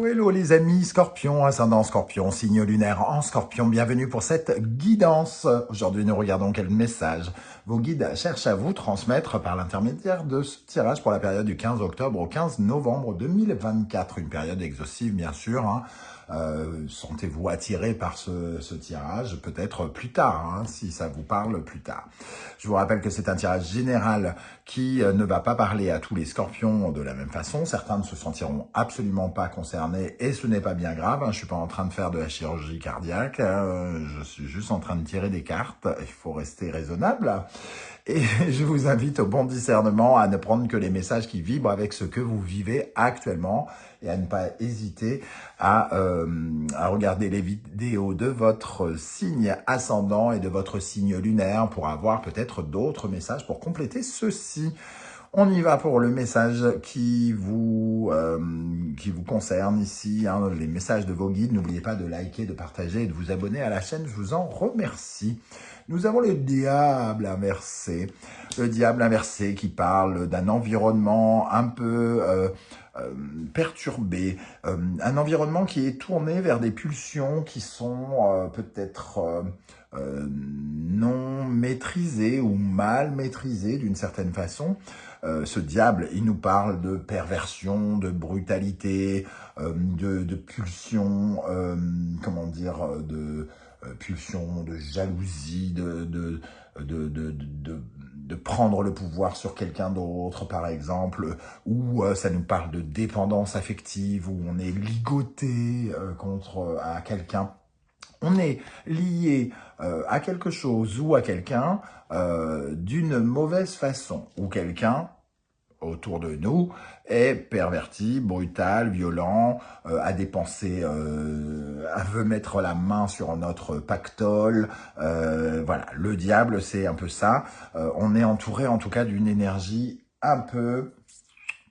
Hello les amis, Scorpion, ascendant Scorpion, signe lunaire en Scorpion, bienvenue pour cette guidance. Aujourd'hui nous regardons quel message vos guides cherchent à vous transmettre par l'intermédiaire de ce tirage pour la période du 15 octobre au 15 novembre 2024, une période exhaustive bien sûr, hein. Sentez-vous attiré par ce tirage, peut-être plus tard, hein, si ça vous parle plus tard. Je vous rappelle que c'est un tirage général qui ne va pas parler à tous les scorpions de la même façon. Certains ne se sentiront absolument pas concernés et ce n'est pas bien grave. Je ne suis pas en train de faire de la chirurgie cardiaque, je suis juste en train de tirer des cartes. Il faut rester raisonnable. Et je vous invite au bon discernement, à ne prendre que les messages qui vibrent avec ce que vous vivez actuellement et à ne pas hésiter à regarder les vidéos de votre signe ascendant et de votre signe lunaire pour avoir peut-être d'autres messages pour compléter ceci. On y va pour le message qui vous concerne ici, hein, les messages de vos guides. N'oubliez pas de liker, de partager et de vous abonner à la chaîne. Je vous en remercie. Nous avons le diable inversé. Le diable inversé qui parle d'un environnement un peu perturbé. Un environnement qui est tourné vers des pulsions qui sont peut-être non maîtrisées ou mal maîtrisées d'une certaine façon. Ce diable, il nous parle de perversion, de brutalité, de pulsion, comment dire, de pulsion, de jalousie, de prendre le pouvoir sur quelqu'un d'autre, par exemple, ou ça nous parle de dépendance affective, où on est ligoté à quelqu'un. On est lié à quelque chose ou à quelqu'un d'une mauvaise façon, ou quelqu'un autour de nous est perverti, brutal, violent, a des pensées, veut mettre la main sur notre pactole. Voilà, le diable, c'est un peu ça. On est entouré en tout cas d'une énergie un peu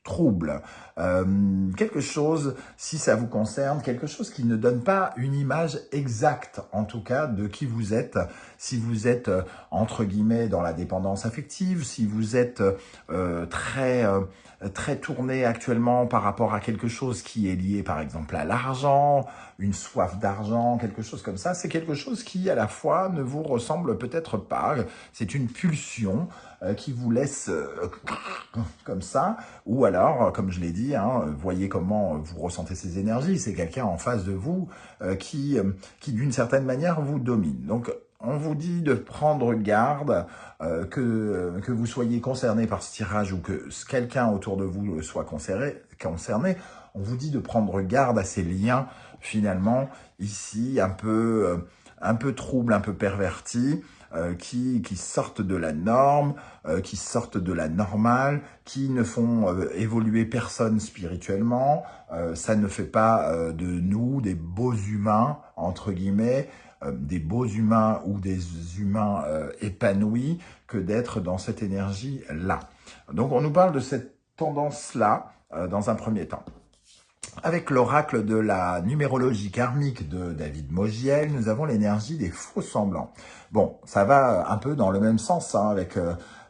trouble, quelque chose, si ça vous concerne, quelque chose qui ne donne pas une image exacte, en tout cas, de qui vous êtes, si vous êtes, entre guillemets, dans la dépendance affective, si vous êtes très tourné actuellement par rapport à quelque chose qui est lié, par exemple, à l'argent, une soif d'argent, quelque chose comme ça, c'est quelque chose qui, à la fois, ne vous ressemble peut-être pas, c'est une pulsion qui vous laisse comme ça, ou alors, comme je l'ai dit, hein, voyez comment vous ressentez ces énergies, c'est quelqu'un en face de vous qui d'une certaine manière, vous domine. Donc, on vous dit de prendre garde, que vous soyez concerné par ce tirage ou que quelqu'un autour de vous soit concerné. On vous dit de prendre garde à ces liens, finalement, ici, un peu troubles, un peu pervertis, qui sortent de la norme, qui sortent de la normale, qui ne font évoluer personne spirituellement. Ça ne fait pas de nous des beaux humains, entre guillemets, des beaux humains ou des humains épanouis que d'être dans cette énergie-là. Donc on nous parle de cette tendance-là dans un premier temps. Avec l'oracle de la numérologie karmique de David Mogiel, nous avons l'énergie des faux semblants. Bon, ça va un peu dans le même sens hein,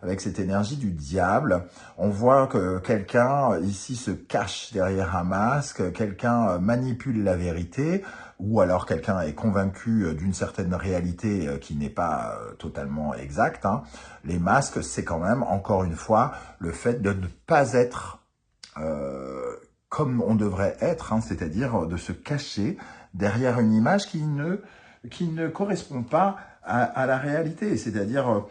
avec cette énergie du diable. On voit que quelqu'un ici se cache derrière un masque, quelqu'un manipule la vérité, ou alors quelqu'un est convaincu d'une certaine réalité qui n'est pas totalement exacte. Hein. Les masques, c'est quand même, encore une fois, le fait de ne pas être comme on devrait être, hein, c'est-à-dire de se cacher derrière une image qui ne correspond pas à la réalité. C'est-à-dire,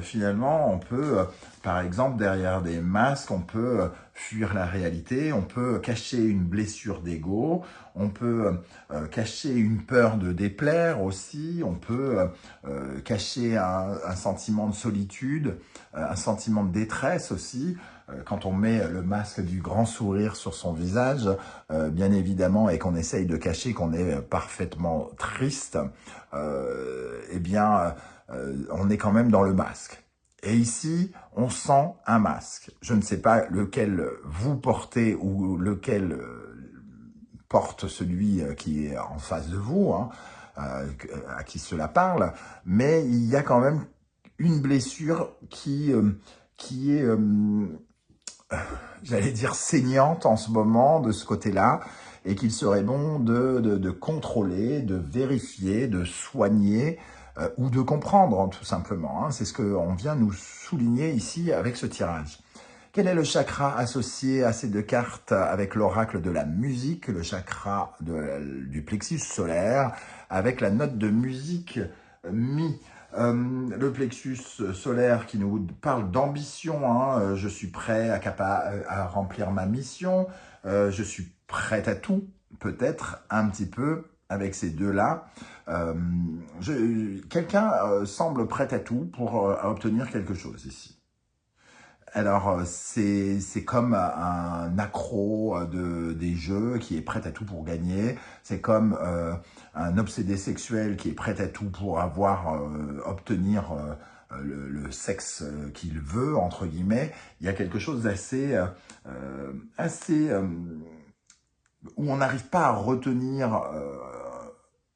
finalement, on peut, par exemple, derrière des masques, on peut fuir la réalité, on peut cacher une blessure d'ego, on peut cacher une peur de déplaire aussi, on peut cacher un sentiment de solitude, un sentiment de détresse aussi. Quand on met le masque du grand sourire sur son visage, bien évidemment, et qu'on essaye de cacher qu'on est parfaitement triste, eh bien, on est quand même dans le masque. Et ici, on sent un masque. Je ne sais pas lequel vous portez ou lequel porte celui qui est en face de vous, hein, à qui cela parle, mais il y a quand même une blessure qui est... j'allais dire saignante en ce moment de ce côté-là, et qu'il serait bon de contrôler, de vérifier, de soigner ou de comprendre, hein, tout simplement. Hein. C'est ce qu'on vient nous souligner ici avec ce tirage. Quel est le chakra associé à ces deux cartes avec l'oracle de la musique, le chakra du plexus solaire, avec la note de musique Mi? Le plexus solaire qui nous parle d'ambition, hein, je suis prêt à remplir ma mission, je suis prêt à tout, peut-être un petit peu avec ces deux-là. Quelqu'un semble prêt à tout pour obtenir quelque chose ici. Alors, c'est comme un accro des jeux qui est prêt à tout pour gagner. C'est comme un obsédé sexuel qui est prêt à tout pour obtenir le sexe qu'il veut, entre guillemets. Il y a quelque chose d'assez où on n'arrive pas à retenir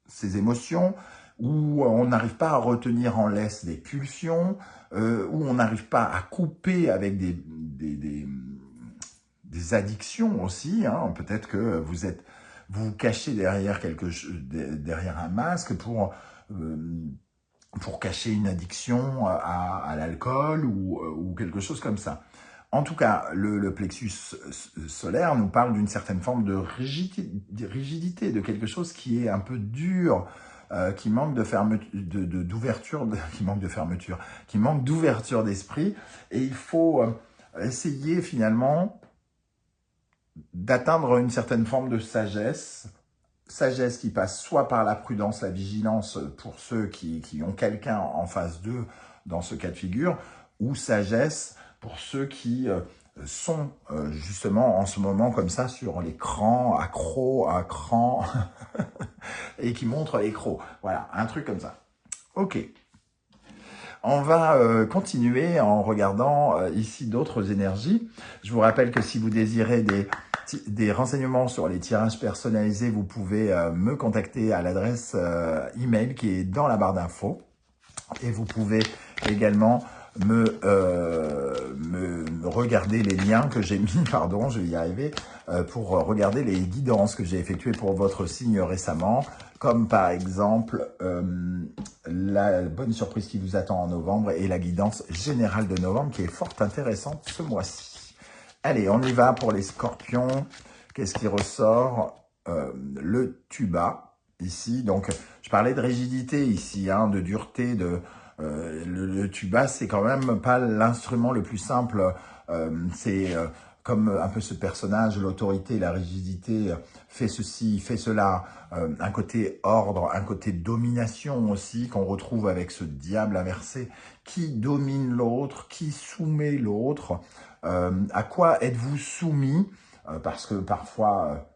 ses émotions, où on n'arrive pas à retenir en laisse des pulsions, où on n'arrive pas à couper avec des addictions aussi. Hein. Peut-être que vous vous cachez derrière derrière un masque pour cacher une addiction à l'alcool ou quelque chose comme ça. En tout cas, le plexus solaire nous parle d'une certaine forme de rigidité, de quelque chose qui est un peu dur, qui manque d'ouverture, qui manque d'ouverture d'esprit. Et il faut essayer finalement d'atteindre une certaine forme de sagesse qui passe soit par la prudence, la vigilance pour ceux qui ont quelqu'un en face d'eux dans ce cas de figure, ou sagesse pour ceux qui sont justement en ce moment comme ça sur l'écran, accro à cran, et qui montrent les crocs. Voilà, un truc comme ça. Ok. On va continuer en regardant ici d'autres énergies. Je vous rappelle que si vous désirez des renseignements sur les tirages personnalisés, vous pouvez me contacter à l'adresse email qui est dans la barre d'infos. Et vous pouvez également me regarder les liens que j'ai mis, pardon, je vais y arriver, pour regarder les guidances que j'ai effectuées pour votre signe récemment, comme par exemple la bonne surprise qui vous attend en novembre et la guidance générale de novembre qui est fort intéressante ce mois-ci. Allez, on y va pour les scorpions. Qu'est-ce qui ressort? Le tuba, ici. Donc, je parlais de rigidité ici, hein, de dureté, le tuba, c'est quand même pas l'instrument le plus simple. C'est comme un peu ce personnage, l'autorité, la rigidité, fait ceci, fait cela. Un côté ordre, un côté domination aussi, qu'on retrouve avec ce diable inversé qui domine l'autre, qui soumet l'autre. À quoi êtes-vous soumis? Parce que parfois,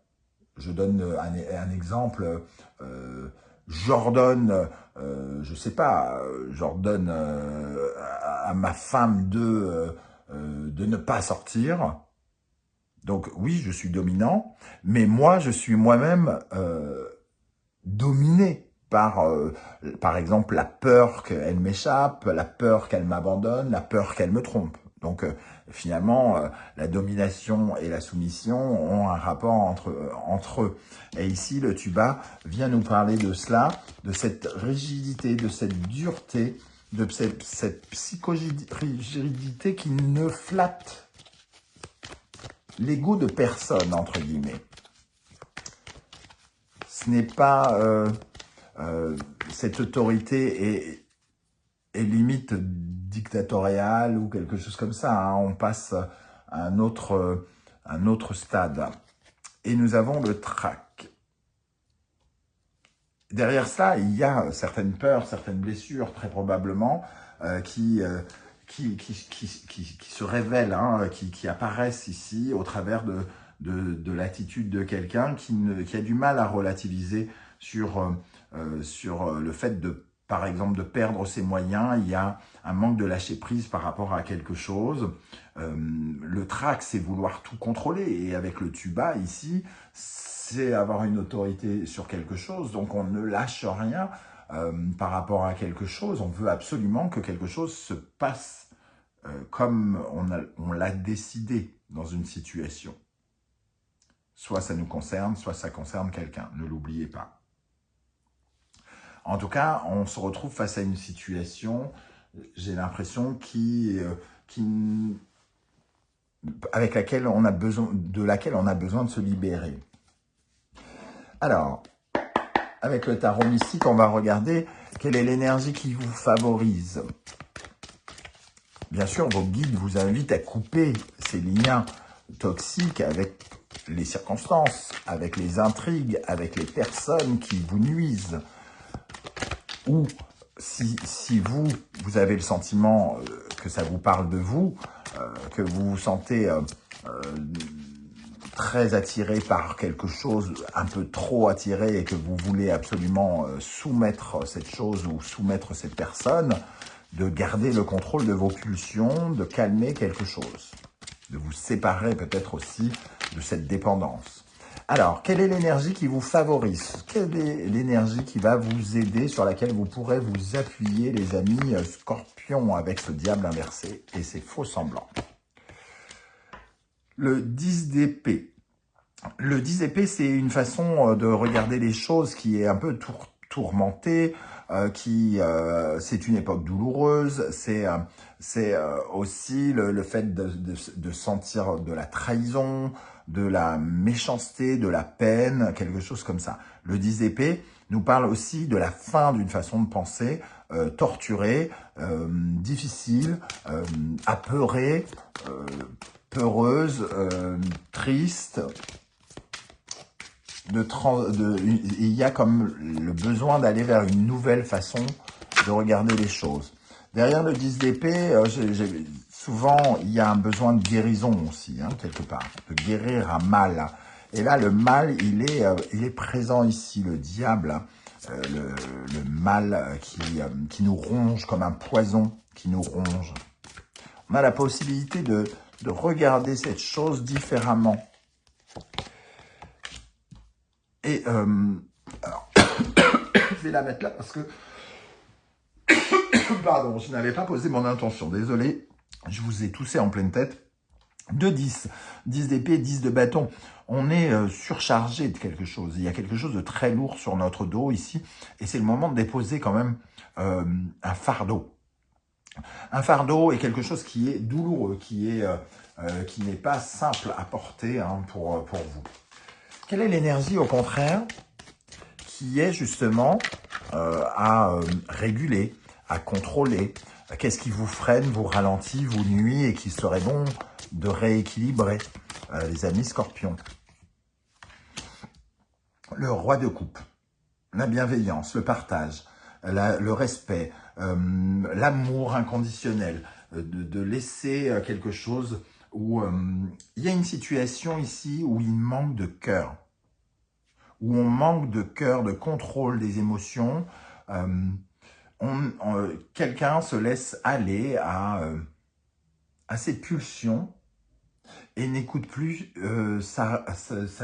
je donne un exemple, j'ordonne, je sais pas, j'ordonne à ma femme de ne pas sortir. Donc oui, je suis dominant, mais moi, je suis moi-même dominé par exemple, la peur qu'elle m'échappe, la peur qu'elle m'abandonne, la peur qu'elle me trompe. Donc, finalement, la domination et la soumission ont un rapport entre eux. Et ici, le tuba vient nous parler de cela, de cette rigidité, de cette dureté, de cette psychorigidité qui ne flatte l'ego de personne, entre guillemets. Ce n'est pas... cette autorité est limite dictatoriale ou quelque chose comme ça. Hein. On passe à un autre stade. Et nous avons le trac. Derrière ça, il y a certaines peurs, certaines blessures, très probablement, qui se révèlent, hein, qui apparaissent ici au travers de l'attitude de quelqu'un qui a du mal à relativiser sur le fait par exemple, de perdre ses moyens. Il y a un manque de lâcher prise par rapport à quelque chose. Le trac, c'est vouloir tout contrôler. Et avec le tuba, ici, c'est avoir une autorité sur quelque chose. Donc, on ne lâche rien par rapport à quelque chose. On veut absolument que quelque chose se passe comme on l'a décidé dans une situation. Soit ça nous concerne, soit ça concerne quelqu'un. Ne l'oubliez pas. En tout cas, on se retrouve face à une situation, j'ai l'impression, avec laquelle on a besoin, de laquelle on a besoin de se libérer. Alors, avec le tarot mystique, on va regarder quelle est l'énergie qui vous favorise. Bien sûr, vos guides vous invitent à couper ces liens toxiques avec les circonstances, avec les intrigues, avec les personnes qui vous nuisent. Ou si vous avez le sentiment que ça vous parle de vous, que vous vous sentez très attiré par quelque chose, un peu trop attiré, et que vous voulez absolument soumettre cette chose ou soumettre cette personne, de garder le contrôle de vos pulsions, de calmer quelque chose, de vous séparer peut-être aussi de cette dépendance. Alors, quelle est l'énergie qui vous favorise? Quelle est l'énergie qui va vous aider, sur laquelle vous pourrez vous appuyer, les amis scorpions, avec ce diable inversé et ses faux semblants? Le 10 d'épée. Le 10 d'épée, c'est une façon de regarder les choses qui est un peu tourmentée, c'est une époque douloureuse, c'est aussi le fait de sentir de la trahison, de la méchanceté, de la peine, quelque chose comme ça. Le 10 d'épée nous parle aussi de la fin d'une façon de penser, torturée, difficile, apeurée, peureuse, triste. Il y a comme le besoin d'aller vers une nouvelle façon de regarder les choses. Derrière le 10 d'épée, souvent, il y a un besoin de guérison aussi, quelque part, de guérir un mal. Et là, le mal, il est présent ici, le diable, le mal qui nous ronge comme un poison qui nous ronge. On a la possibilité de regarder cette chose différemment. Et alors, je vais la mettre là parce que, pardon, je n'avais pas posé mon intention, désolé, je vous ai toussé en pleine tête. 2 10, 10 d'épée, 10 de bâton. On est surchargé de quelque chose. Il y a quelque chose de très lourd sur notre dos ici, et c'est le moment de déposer quand même un fardeau. Un fardeau est quelque chose qui est douloureux, qui n'est pas simple à porter pour vous. Quelle est l'énergie, au contraire, qui est justement à réguler, à contrôler? Qu'est-ce qui vous freine, vous ralentit, vous nuit et qui serait bon de rééquilibrer, les amis scorpions? Le roi de coupe, la bienveillance, le partage, le respect, l'amour inconditionnel, de laisser quelque chose où il y a une situation ici où il manque de cœur, où on manque de cœur, de contrôle des émotions. Quelqu'un se laisse aller à ses pulsions et n'écoute plus sa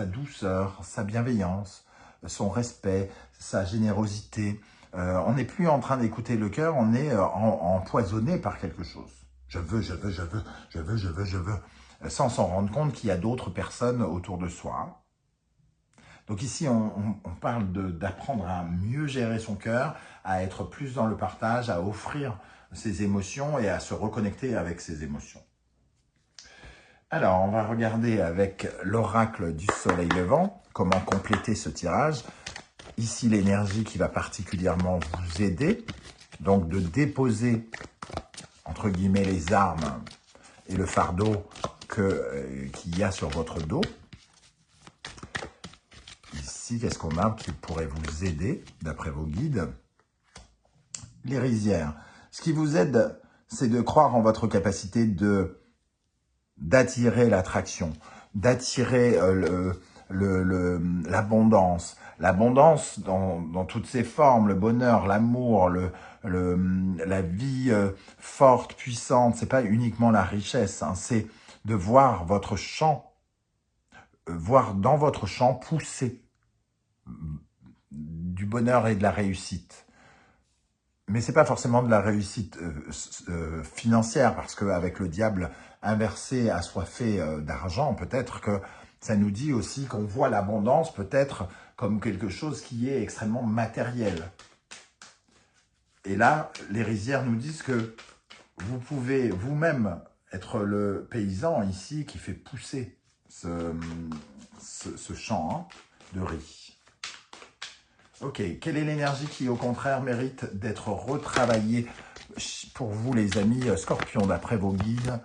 douceur, sa bienveillance, son respect, sa générosité. On n'est plus en train d'écouter le cœur, on est empoisonné par quelque chose. Je veux, je veux, je veux, je veux, je veux, je veux, sans s'en rendre compte qu'il y a d'autres personnes autour de soi. Donc ici, on parle d'apprendre à mieux gérer son cœur, à être plus dans le partage, à offrir ses émotions et à se reconnecter avec ses émotions. Alors, on va regarder avec l'oracle du soleil levant, comment compléter ce tirage. Ici, l'énergie qui va particulièrement vous aider, donc de déposer, entre guillemets, les armes et le fardeau qu'il y a sur votre dos. Ici, qu'est-ce qu'on a qui pourrait vous aider, d'après vos guides? Les rizières. Ce qui vous aide, c'est de croire en votre capacité d'attirer l'attraction, d'attirer l'abondance. L'abondance dans toutes ses formes, le bonheur, l'amour, la vie forte, puissante. C'est pas uniquement la richesse, c'est de voir votre champ, voir dans votre champ pousser du bonheur et de la réussite. Mais c'est pas forcément de la réussite financière, parce qu'avec le diable inversé, assoiffé d'argent, peut-être que ça nous dit aussi qu'on voit l'abondance peut-être comme quelque chose qui est extrêmement matériel. Et là, les rizières nous disent que vous pouvez vous-même être le paysan ici qui fait pousser ce champ de riz. Ok, quelle est l'énergie qui, au contraire, mérite d'être retravaillée pour vous, les amis Scorpions, d'après vos guides?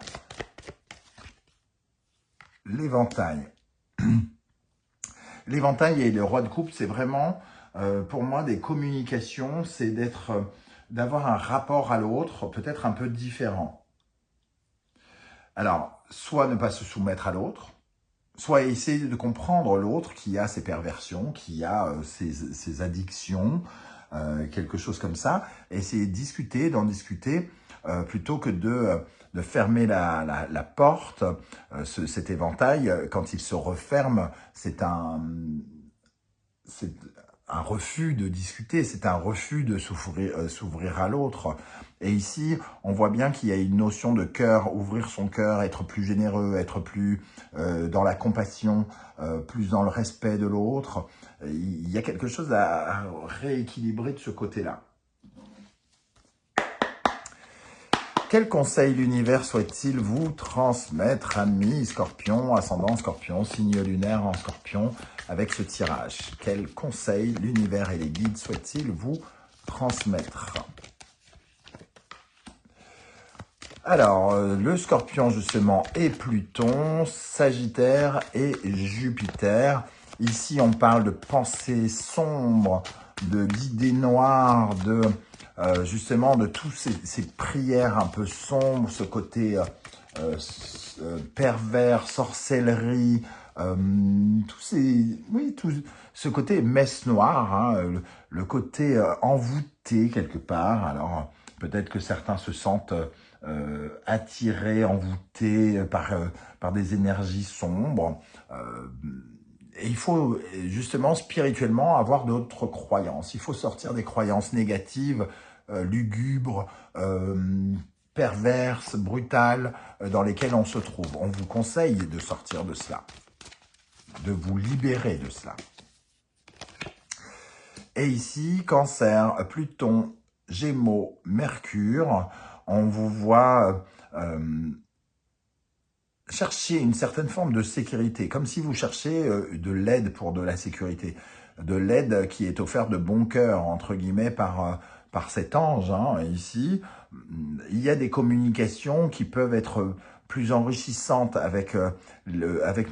L'éventail. L'éventail et le roi de coupe, c'est vraiment, pour moi, des communications, c'est d'avoir un rapport à l'autre peut-être un peu différent. Alors, soit ne pas se soumettre à l'autre, soit essayer de comprendre l'autre qui a ses perversions, qui a ses addictions, quelque chose comme ça. Essayer de discuter, d'en discuter, plutôt que de fermer la porte. Cet éventail, quand il se referme, c'est un refus de discuter, c'est un refus de s'ouvrir à l'autre. Et ici, on voit bien qu'il y a une notion de cœur, ouvrir son cœur, être plus généreux, être plus dans la compassion, plus dans le respect de l'autre. Il y a quelque chose à rééquilibrer de ce côté-là. Quel conseil l'univers souhaite-t-il vous transmettre, amis Scorpion, ascendant Scorpion, signe lunaire en Scorpion, avec ce tirage? Quel conseil l'univers et les guides souhaitent-ils vous transmettre? Alors, le Scorpion, justement, est Pluton, Sagittaire et Jupiter. Ici, on parle de pensées sombres, d'idées noires, justement de tous ces prières un peu sombres, ce côté pervers, sorcellerie, tout ce côté messe noire, hein, le côté envoûté quelque part. Alors peut-être que certains se sentent attirés, envoûtés par des énergies sombres. Et il faut justement spirituellement avoir d'autres croyances. Il faut sortir des croyances négatives, lugubres, perverses, brutales, dans lesquelles on se trouve. On vous conseille de sortir de cela, de vous libérer de cela. Et ici, Cancer, Pluton, Gémeaux, Mercure, on vous voit chercher une certaine forme de sécurité, comme si vous cherchiez de l'aide pour de la sécurité, de l'aide qui est offerte de bon cœur, entre guillemets, par cet ange, hein, ici. Il y a des communications qui peuvent être plus enrichissantes avec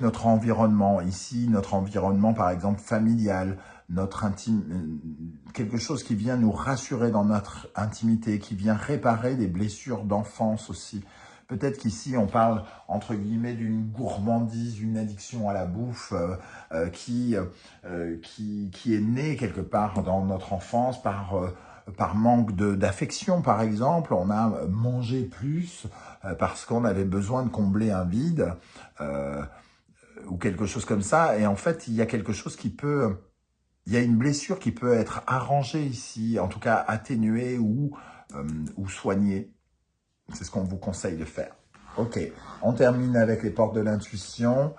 notre environnement. Ici, notre environnement, par exemple, familial, notre intime, quelque chose qui vient nous rassurer dans notre intimité, qui vient réparer des blessures d'enfance aussi. Peut-être qu'ici, on parle, entre guillemets, d'une gourmandise, une addiction à la bouffe qui est née quelque part dans notre enfance par manque d'affection, par exemple. On a mangé plus parce qu'on avait besoin de combler un vide ou quelque chose comme ça. Et en fait, il y a quelque chose il y a une blessure qui peut être arrangée ici, en tout cas atténuée ou soignée. C'est ce qu'on vous conseille de faire. Ok, on termine avec les portes de l'intuition.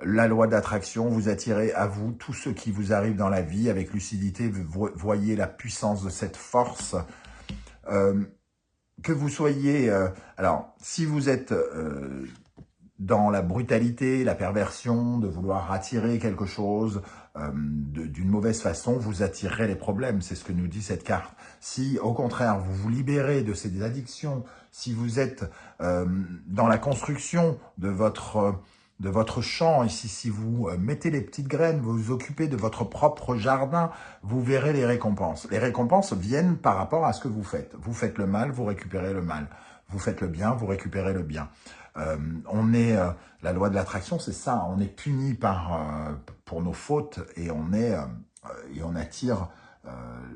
La loi d'attraction, vous attirez à vous tout ce qui vous arrive dans la vie. Avec lucidité, vous voyez la puissance de cette force. Que vous soyez... alors, si vous êtes dans la brutalité, la perversion, de vouloir attirer quelque chose d'une mauvaise façon, vous attirerez les problèmes. C'est ce que nous dit cette carte. Si, au contraire, vous vous libérez de ces addictions, si vous êtes dans la construction de votre champ, ici, si vous mettez les petites graines, vous vous occupez de votre propre jardin, vous verrez les récompenses. Les récompenses viennent par rapport à ce que vous faites. Vous faites le mal, vous récupérez le mal. Vous faites le bien, vous récupérez le bien. La loi de l'attraction, c'est ça. On est puni pour nos fautes et on attire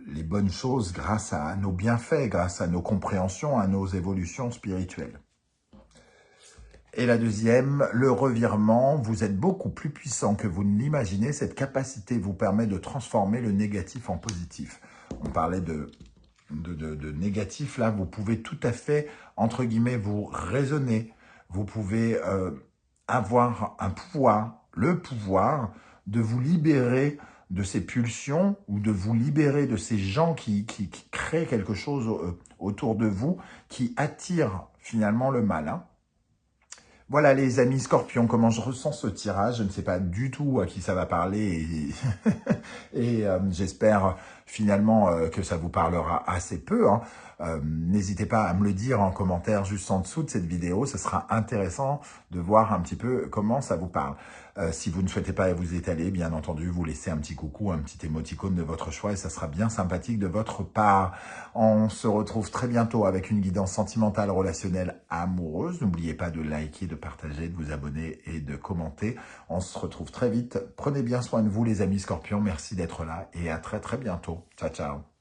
les bonnes choses grâce à nos bienfaits, grâce à nos compréhensions, à nos évolutions spirituelles. Et la deuxième, le revirement. Vous êtes beaucoup plus puissant que vous ne l'imaginez. Cette capacité vous permet de transformer le négatif en positif. On parlait de de négatif, là, vous pouvez tout à fait, entre guillemets, vous raisonner. Vous pouvez avoir un pouvoir, le pouvoir de vous libérer de ces pulsions ou de vous libérer de ces gens qui créent quelque chose autour de vous, qui attirent finalement le mal. Hein. Voilà les amis scorpions, comment je ressens ce tirage. Je ne sais pas du tout à qui ça va parler et j'espère finalement que ça vous parlera assez peu. Hein. N'hésitez pas à me le dire en commentaire juste en dessous de cette vidéo. Ce sera intéressant de voir un petit peu comment ça vous parle. Si vous ne souhaitez pas vous étaler, bien entendu, vous laissez un petit coucou, un petit émoticône de votre choix et ça sera bien sympathique de votre part. On se retrouve très bientôt avec une guidance sentimentale, relationnelle, amoureuse. N'oubliez pas de liker, de partager, de vous abonner et de commenter. On se retrouve très vite. Prenez bien soin de vous les amis scorpions. Merci d'être là et à très très bientôt. Ciao, ciao.